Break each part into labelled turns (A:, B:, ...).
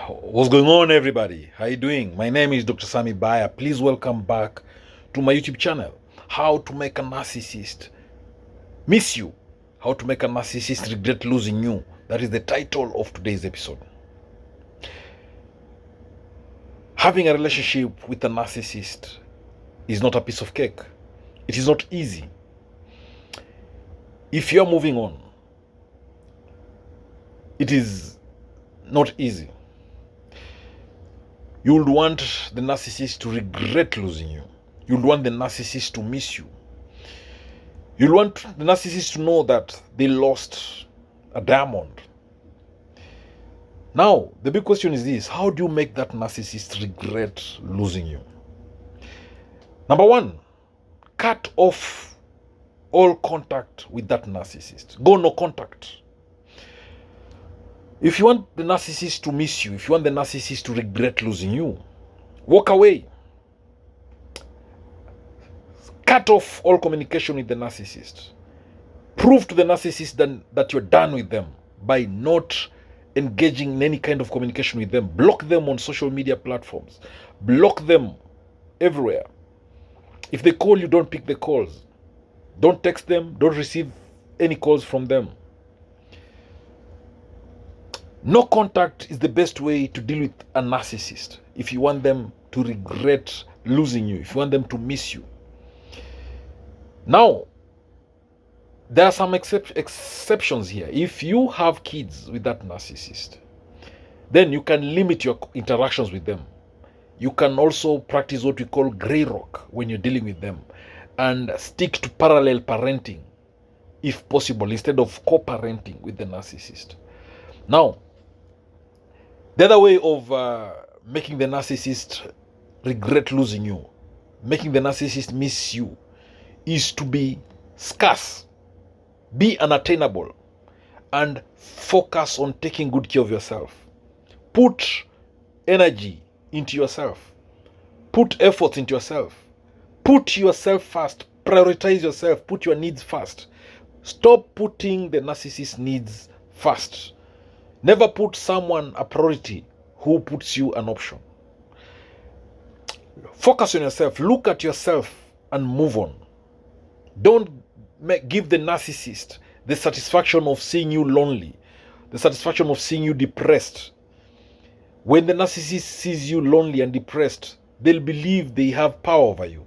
A: What's going on, everybody? How you doing? My name is Dr. Sami BAYA. Please welcome back to my YouTube channel. How to make a narcissist miss you. How to make a narcissist regret losing you. That is the title of today's episode. Having a relationship with a narcissist is not a piece of cake. It is not easy. If you are moving on, it is not easy. You would want the narcissist to regret losing you. You would want the narcissist to miss you. You'll want the narcissist to know that they lost a diamond. Now, the big question is this: how do you make that narcissist regret losing you? Number one, cut off all contact with that narcissist. Go no contact. If you want the narcissist to miss you, if you want the narcissist to regret losing you, walk away. Cut off all communication with the narcissist. Prove to the narcissist that you're done with them by not engaging in any kind of communication with them. Block them on social media platforms. Block them everywhere. If they call you, don't pick the calls. Don't text them. Don't receive any calls from them. No contact is the best way to deal with a narcissist if you want them to regret losing you, if you want them to miss you. Now, there are some exceptions here. If you have kids with that narcissist, then you can limit your interactions with them. You can also practice what we call gray rock when you're dealing with them and stick to parallel parenting if possible instead of co-parenting with the narcissist. Now, the other way of making the narcissist regret losing you, making the narcissist miss you, is to be scarce, be unattainable, and focus on taking good care of yourself. Put energy into yourself. Put effort into yourself. Put yourself first. Prioritize yourself. Put your needs first. Stop putting the narcissist's needs first. Never put someone a priority who puts you an option. Focus on yourself. Look at yourself and move on. Don't give the narcissist the satisfaction of seeing you lonely, the satisfaction of seeing you depressed. When the narcissist sees you lonely and depressed, they'll believe they have power over you.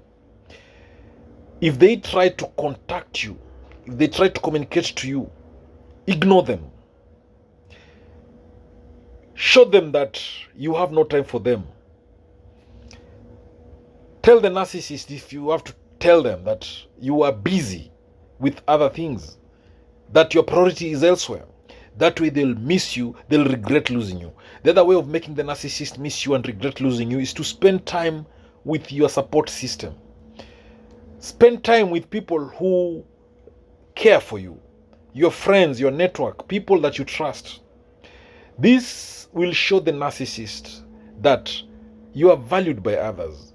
A: If they try to contact you, if they try to communicate to you, ignore them. Show them that you have no time for them. Tell the narcissist, if you have to tell them, that you are busy with other things, that your priority is elsewhere. That way they'll miss you, they'll regret losing you. The other way of making the narcissist miss you and regret losing you is to spend time with your support system. Spend time with people who care for you, your friends, your network, people that you trust. This will show the narcissist that you are valued by others.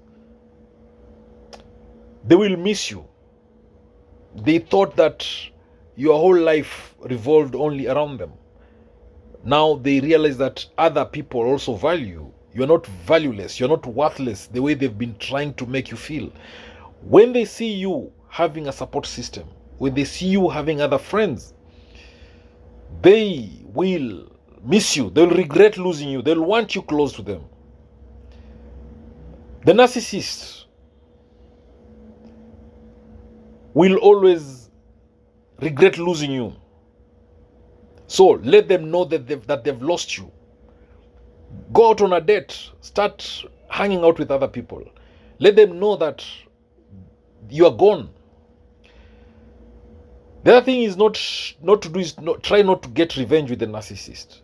A: They will miss you. They thought that your whole life revolved only around them. Now they realize that other people also value you. You're not valueless. You're not worthless the way they've been trying to make you feel. When they see you having a support system, when they see you having other friends, they will miss you. They'll regret losing you. They'll want you close to them. The narcissist will always regret losing you. So let them know that they've lost you. Go out on a date. Start hanging out with other people. Let them know that you are gone. The other thing is try not to get revenge with the narcissist.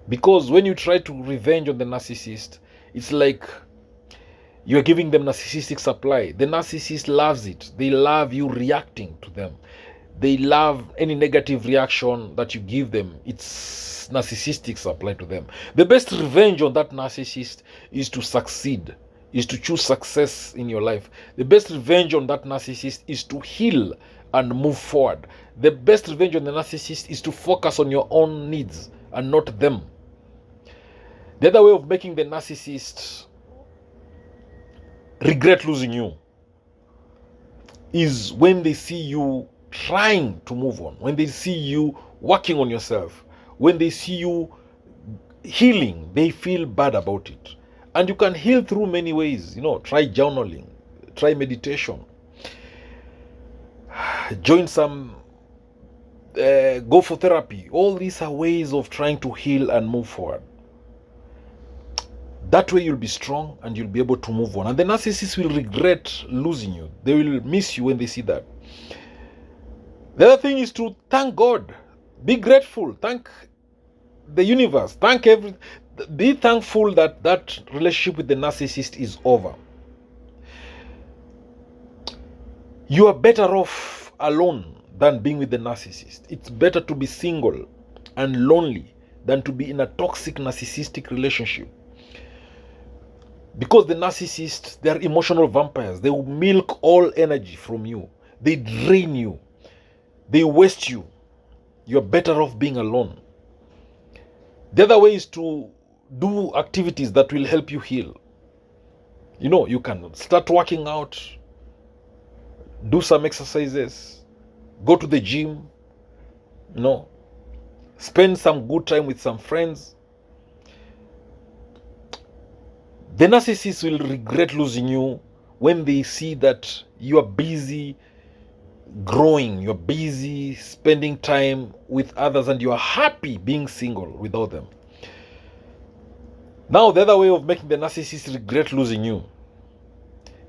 A: Because when you try to revenge on the narcissist, it's like you're giving them narcissistic supply. The narcissist loves it. They love you reacting to them. They love any negative reaction that you give them. It's narcissistic supply to them. The best revenge on that narcissist is to succeed, is to choose success in your life. The best revenge on that narcissist is to heal and move forward. The best revenge on the narcissist is to focus on your own needs and not them. The other way of making the narcissist regret losing you is when they see you trying to move on, when they see you working on yourself, when they see you healing, they feel bad about it. And you can heal through many ways. Try journaling, try meditation, join some, go for therapy. All these are ways of trying to heal and move forward. That way you'll be strong and you'll be able to move on. And the narcissist will regret losing you. They will miss you when they see that. The other thing is to thank God. Be grateful. Thank the universe. Thank everything. Be thankful that that relationship with the narcissist is over. You are better off alone than being with the narcissist. It's better to be single and lonely than to be in a toxic narcissistic relationship. Because the narcissists, they are emotional vampires. They will milk all energy from you. They drain you. They waste you. You're better off being alone. The other way is to do activities that will help you heal. You can start working out, do some exercises, go to the gym, spend some good time with some friends. The narcissist will regret losing you when they see that you are busy growing, you're busy spending time with others, and you are happy being single without them. Now, the other way of making the narcissist regret losing you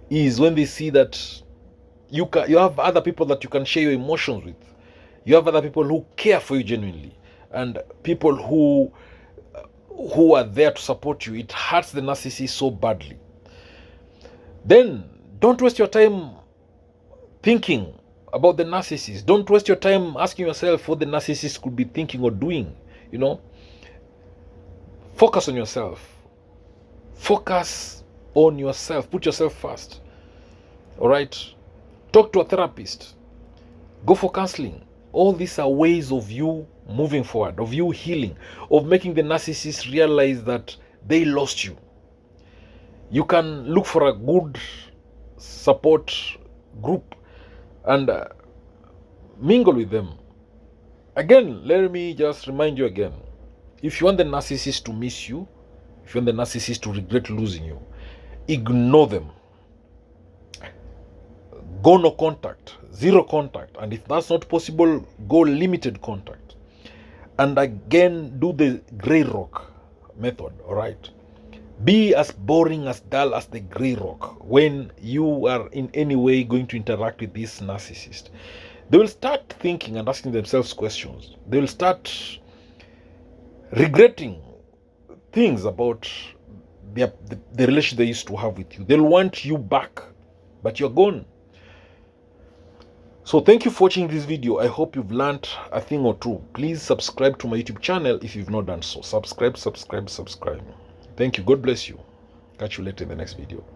A: is when they see that you have other people that you can share your emotions with. You have other people who care for you genuinely, and people who are there to support you. It hurts the narcissist so badly. Then don't waste your time thinking about the narcissist. Don't waste your time asking yourself what the narcissist could be thinking or doing. Focus on yourself. Focus on yourself. Put yourself first. All right? Talk to a therapist. Go for counseling. All these are ways of you moving forward, of you healing, of making the narcissist realize that they lost you. You can look for a good support group and mingle with them. Again, let me just remind you again. If you want the narcissist to miss you, if you want the narcissist to regret losing you, ignore them. Go no contact, zero contact. And if that's not possible, go limited contact. And again, do the grey rock method, all right? Be as boring, as dull as the grey rock when you are in any way going to interact with this narcissist. They will start thinking and asking themselves questions. They will start regretting things about the relation they used to have with you. They'll want you back, but you're gone. So thank you for watching this video. I hope you've learned a thing or two. Please subscribe to my YouTube channel if you've not done so. Subscribe. Thank you. God bless you. Catch you later in the next video.